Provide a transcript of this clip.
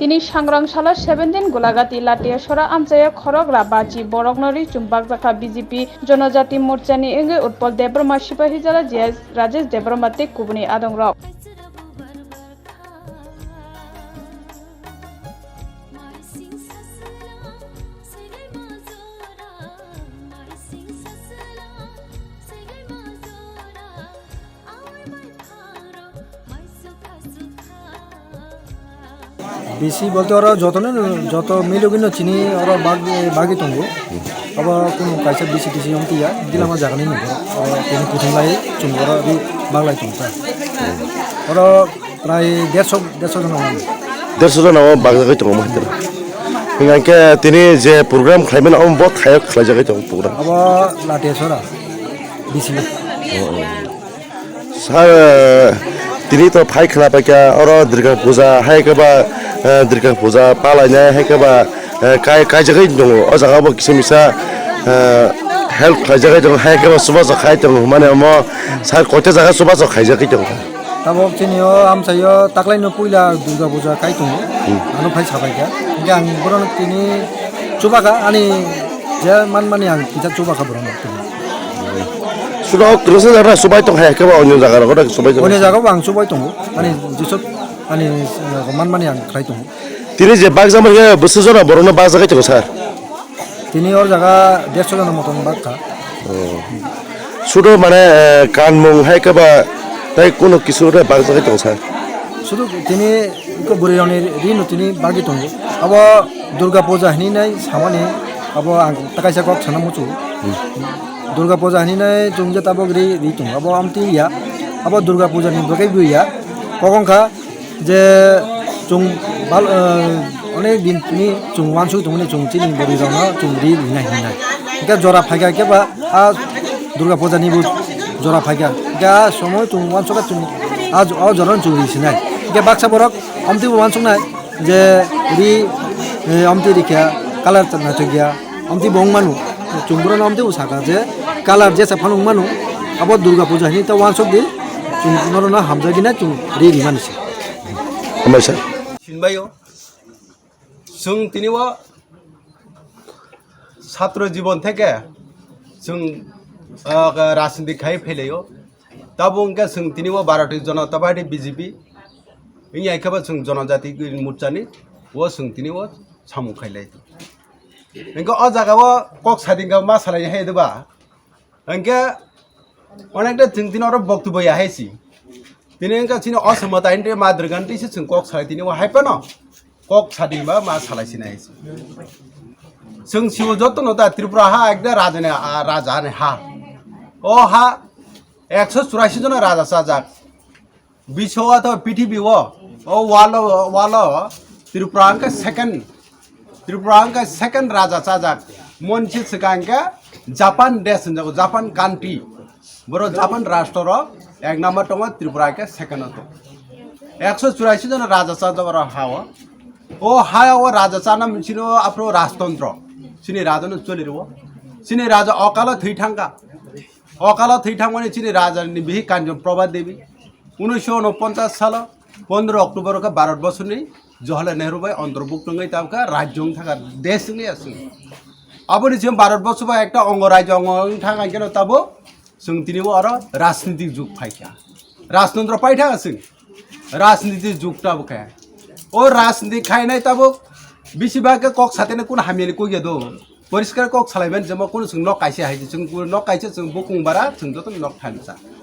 তিনি সাংগ্রাংশালা 7 দিন গোলাঘাটি লাটিয়াসরা আমচায়া খরক রাবাচি বরকনরি চুম্বাক জাকা বিজেপি জনজাতি মোর্চানি এঙ্গে উৎপল দেবরমা সিপাহী জেলা জিএস রাজেশ দেবরমা তে কুবনি আদংরক বেশি বলতে ওরা যত মিলুগিনো চিনি ওরা বাগি তঙ্গু আবার কোনো কাইসা বেশি টিসি অমতিয়া দিলাম আমার জাগানি নুব তিনি প্রথম লাই চুঙ্গ ওরা বাংলায় চুংতা ওরা প্রায় 150 জন আমার 150 জন আমার বাগজাগাই দङ মাইতরা हिंगाके তিনি যে প্রোগ্রাম খাইবেন আম বহুত খাইজাগাই দङ প্রোগ্রাম আবার লাটিয়াছড়া বেশি স্যার তিনি তো ফাই খেলা পাইকা আর দুর্গা পূজা হাইকাবা দুর্গা পূজা পালাইনাय হাইকাবা কাইজাগাই দङ অ জাগাবো কিসমিসা হেল্প খাইজাগাই দङ হাইকাবা সুবা খাই দङ মানে আম স্যার কয়টা জায়গা সুবা খাইজাগাই দङ তারপর চিনিও আমসাইও তাকলাইনো পয়লা দুর্গা পূজা কাই দङ আনো ফাই সাবাইকা আং বরং তিনি চুবাকা আনি যে মানি আং কিতা চুবাকা বরং সুরা ক্রসে যারা সবাই তো হাইকাবা অন্য জায়গার কথা সবাই অন্য জায়গাও আং চুবাই দङ মানে যেসব মানে মানি আং খাই দङ তিনি যে বাগজামার বছর বরণ বাগজাগাই দङ স্যার তিনি ওর জায়গা 150 জনের মতন বাগখা শুধু মানে কান মুং হাইকাবা তাই কোনো কিছু বাগজাগাই দङ স্যার শুধু তিনি বুড়ি রাউনির ঋণ তিনি বাগি দङ अब दुर्गा पूजा हिनिनाय सामानि अब आं ताकाइसा गक साना मुचु दुर्गा पूजा हिनिनाय जोंजे ताबो रि दङ अब आमति या अब दुर्गा पूजा नि बगै बुया कगंखा जे जों बाल अनेक दिन नि जों वानसु दङनि जों चिनि बुড়ি राउना जों रि हिनाय हिनाय इका जरा फाइगा केबा आ दुर्गा पूजा नि जरा फाइगा इका समय जों वानसुका जों आज अ जरन जों रिसिनाय इका बाक्सा बरक आमति वानसुनाय जे रि आमति रिखा कालार नाथगिया आमति बंग मानु चुंबरन आमति उसाका जे कालार जे साफानु मानु अब दुर्गा पूजा नि त वानसक दि चुंबरन हामजागिना चुं रि रिमानसि हामबाय स्যার सिनबायो जों तिनिवा ছাত্র জীবন থেকে जों राजनीति खाइ फैलायो तब उनका जों तिनिवा भारतीय जनता पार्टी बीजेपी इं आइखाबा जों जनजाति मोर्चानि वो जों तिनिवा सामु खाइलाय इनका अ जागावा कक सादिंगा मा सालाय हायदबा इनका अनेकटा जों तिनाव बक्तव्य याहायसि तिनि इनका चिनि असमताइनटे माद्रगान्टिसो जों कक सालाय तिनिवा हायपन कक सादिंबा मा सालायसिना हायसि जों सिव जतन दा त्रिपुरा हा एकदा राजा ने हा ओ हा 184 জন राजा साजाक विश्व तो पृथ्वी वो ओ वालो त्रिपुरा का सेकंड राजा साजाक मोनसे सिगांका जापान देश जगो जापान कान्ट्री बरो जापान राष्ट्र रो एक नंबर दङ त्रिपुरा का सेकंड तो 184 জন राजा साजा रो हाव ओ हाव राजा साना मिसिनो आफ्नो राजतन्त्र सिनि राजा न चलिरव सिनि राजा अकाल थैठाङमाने चिनि राजा नि बिहि काञ्चन प्रभा देवी 1949 साल 15 अक्टोबर का भारतवर्ष नि जवाहरलाल नेहरू भाई अंतर्भुक्त नङै ताबका राज्य थाका देश नि आसि अब नि जों भारतवर्ष बा एकटा अंगराज्य अंग थाङा केन ताबो जों तिनिबो आरो राजनीतिक जुग फाइका राजतन्त्र पाइथा जों राजनीतिक जुग ताबो खाय ओ राजनीति खाइनाय ताबो बिसिबाके कक साथेने कुन हामीले कोइ दो परिष्कार कक सालायबेन जमा कुन जों न काइसे हाइजे जों न काइसे जों बुकुं बारा जों जत न थानसा